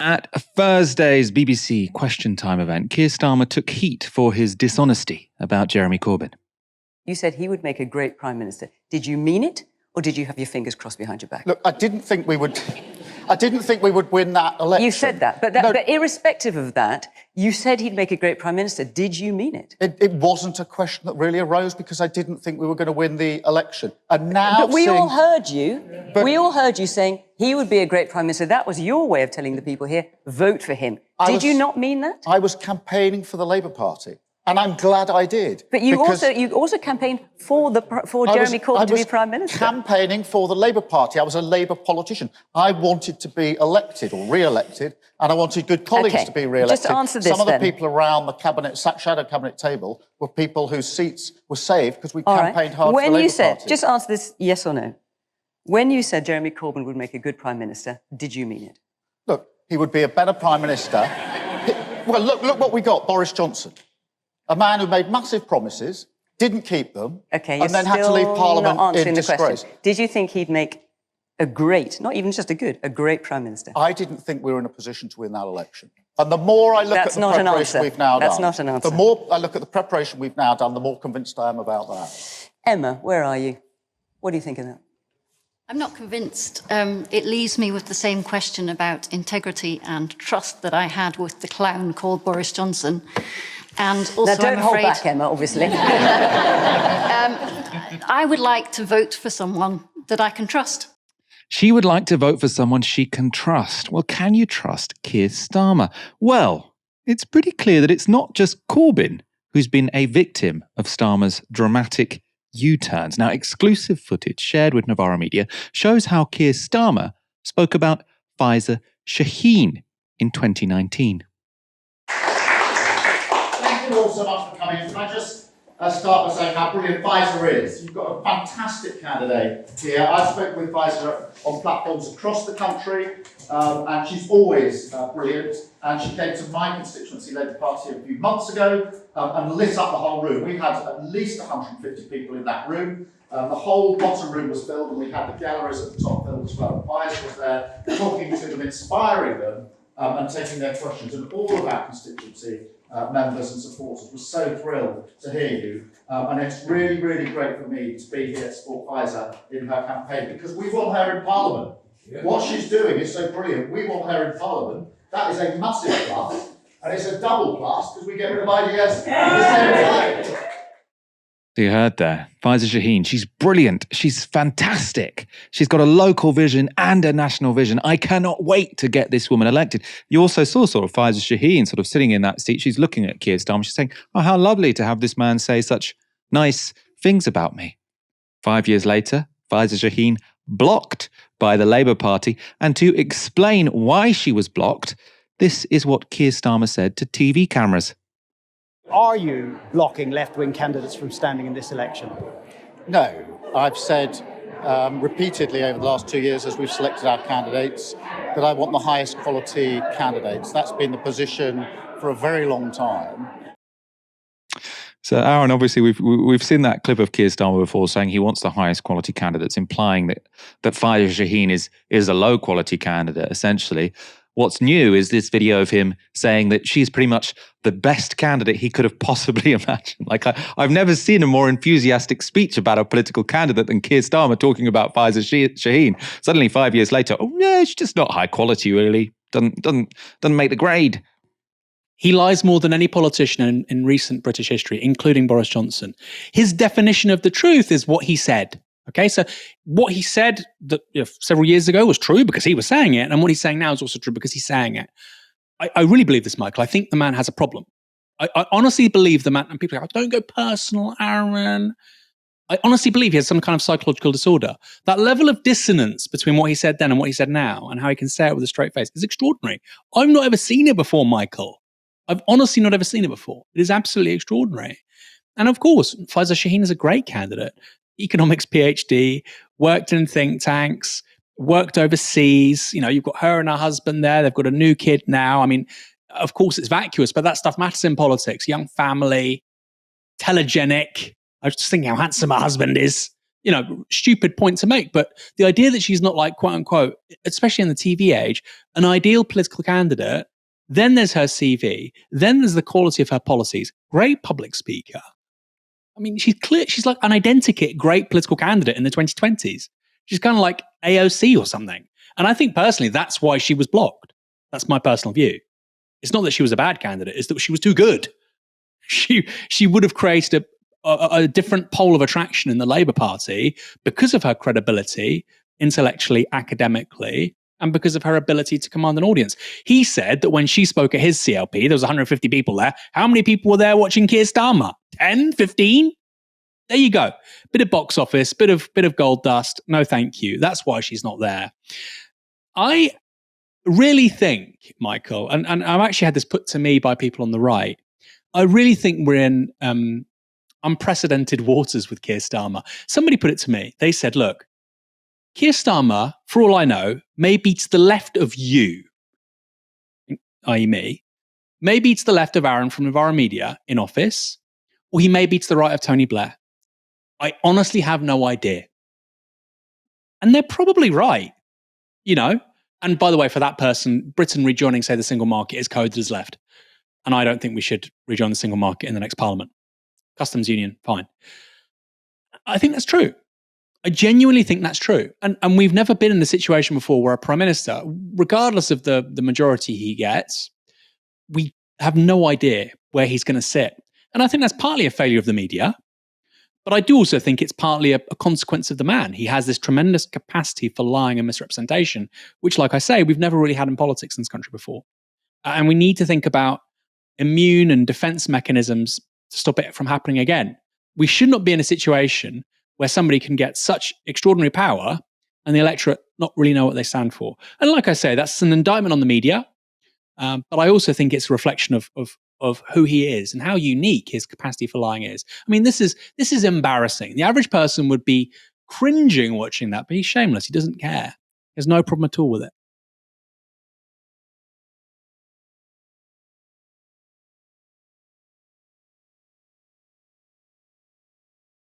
At Thursday's BBC Question Time event, Keir Starmer took heat for his dishonesty about Jeremy Corbyn. You said he would make a great Prime Minister. Did you mean it, or did you have your fingers crossed behind your back? Look, I didn't think we would win that election. You said that, but irrespective of that, you said he'd make a great Prime Minister. Did you mean it? It wasn't a question that really arose because I didn't think we were going to win the election. And now, but we all heard you. We all heard you saying he would be a great Prime Minister. That was your way of telling the people here, vote for him. Did you not mean that? I was campaigning for the Labour Party. And I'm glad I did. But you also campaigned for Jeremy Corbyn to be Prime Minister. I was campaigning for the Labour Party. I was a Labour politician. I wanted to be elected or re-elected, and I wanted good colleagues to be re-elected. Just answer this, Some of the people around the shadow cabinet table were people whose seats were saved because we campaigned hard for the Labour Party. Just answer this yes or no. When you said Jeremy Corbyn would make a good Prime Minister, did you mean it? Look, he would be a better Prime Minister. Well, look what we got, Boris Johnson. A man who made massive promises, didn't keep them, and then had to leave Parliament in disgrace. Did you think he'd make a great, not even just a great Prime Minister? I didn't think we were in a position to win that election. And the more I look at the preparation we've now done... That's not an answer. The more I look at the preparation we've now done, the more convinced I am about that. Emma, where are you? What do you think of that? I'm not convinced. It leaves me with the same question about integrity and trust that I had with the clown called Boris Johnson. And also, now, don't hold back, Emma, obviously. I would like to vote for someone that I can trust. She would like to vote for someone she can trust. Well, can you trust Keir Starmer? Well, it's pretty clear that it's not just Corbyn who's been a victim of Starmer's dramatic U-turns. Now, exclusive footage shared with Novara Media shows how Keir Starmer spoke about Faiza Shaheen in 2019. Thank you all so much for coming in. Can I just start by saying how brilliant Faiza is? You've got a fantastic candidate here. I've spoken with Faiza on platforms across the country, and she's always brilliant. And she came to my constituency Labour Party a few months ago and lit up the whole room. We had at least 150 people in that room. The whole bottom room was filled, and we had the galleries at the top filled as well. Faiza was there talking to them, inspiring them, and taking their questions. And all of our constituency members and supporters were so thrilled to hear you. And it's really, really great for me to be here to support Faiza in her campaign because we want her in Parliament. Yeah. What she's doing is so brilliant. We want her in Parliament. That is a massive plus, and it's a double plus because we get rid of IDS at the same time. You heard there. Faiza Shaheen, she's brilliant. She's fantastic. She's got a local vision and a national vision. I cannot wait to get this woman elected. You also saw sort of Faiza Shaheen sort of sitting in that seat. She's looking at Keir Starmer. She's saying, oh, how lovely to have this man say such nice things about me. 5 years later, Faiza Shaheen blocked by the Labour Party. And to explain why she was blocked, this is what Keir Starmer said to TV cameras. Are you blocking left-wing candidates from standing in this election? No. I've said repeatedly over the last 2 years as we've selected our candidates that I want the highest quality candidates. That's been the position for a very long time. So, Aaron, obviously we've seen that clip of Keir Starmer before saying he wants the highest quality candidates, implying that Faiza Shaheen is a low-quality candidate, essentially. What's new is this video of him saying that she's pretty much the best candidate he could have possibly imagined. Like, I've never seen a more enthusiastic speech about a political candidate than Keir Starmer talking about Faiza Shaheen. Suddenly, 5 years later, oh, yeah, she's just not high quality, really. Doesn't make the grade. He lies more than any politician in recent British history, including Boris Johnson. His definition of the truth is what he said. Okay, so what he said that several years ago was true because he was saying it, and what he's saying now is also true because he's saying it. I really believe this, Michael. I think the man has a problem. I honestly believe the man, and people are like, don't go personal, Aaron. I honestly believe he has some kind of psychological disorder. That level of dissonance between what he said then and what he said now, and how he can say it with a straight face, is extraordinary. I've not ever seen it before, Michael. I've honestly not ever seen it before. It is absolutely extraordinary. And of course, Faiza Shaheen is a great candidate. Economics PhD, worked in think tanks, worked overseas. You know, you've got her and her husband there. They've got a new kid now. I mean, of course it's vacuous, but that stuff matters in politics. Young family, telegenic. I was just thinking how handsome her husband is. stupid point to make. But the idea that she's not like, quote unquote, especially in the TV age, an ideal political candidate, then there's her CV, then there's the quality of her policies, great public speaker. I mean, she's like an identikit great political candidate in the 2020s. She's kind of like AOC or something. And I think personally, that's why she was blocked. That's my personal view. It's not that she was a bad candidate, it's that she was too good. She would have created a different pole of attraction in the Labour Party because of her credibility, intellectually, academically, and because of her ability to command an audience. He said that when she spoke at his CLP, there was 150 people there. How many people were there watching Keir Starmer? 10, 15? There you go. Bit of box office, bit of gold dust. No, thank you. That's why she's not there. I really think, Michael, and I've actually had this put to me by people on the right, I really think we're in unprecedented waters with Keir Starmer. Somebody put it to me. They said, look, Keir Starmer, for all I know, may be to the left of you, i.e. me, may be to the left of Aaron from Novara Media in office, or he may be to the right of Tony Blair. I honestly have no idea. And they're probably right, And by the way, for that person, Britain rejoining, say, the single market is coded as left. And I don't think we should rejoin the single market in the next parliament. Customs union, fine. I think that's true. I genuinely think that's true. And we've never been in a situation before where a prime minister, regardless of the majority he gets, we have no idea where he's going to sit. And I think that's partly a failure of the media. But I do also think it's partly a consequence of the man. He has this tremendous capacity for lying and misrepresentation, which, like I say, we've never really had in politics in this country before. And we need to think about immune and defense mechanisms to stop it from happening again. We should not be in a situation where somebody can get such extraordinary power and the electorate not really know what they stand for. And like I say, that's an indictment on the media. But I also think it's a reflection of who he is and how unique his capacity for lying is. I mean, this is embarrassing. The average person would be cringing watching that, but he's shameless. He doesn't care. He has no problem at all with it.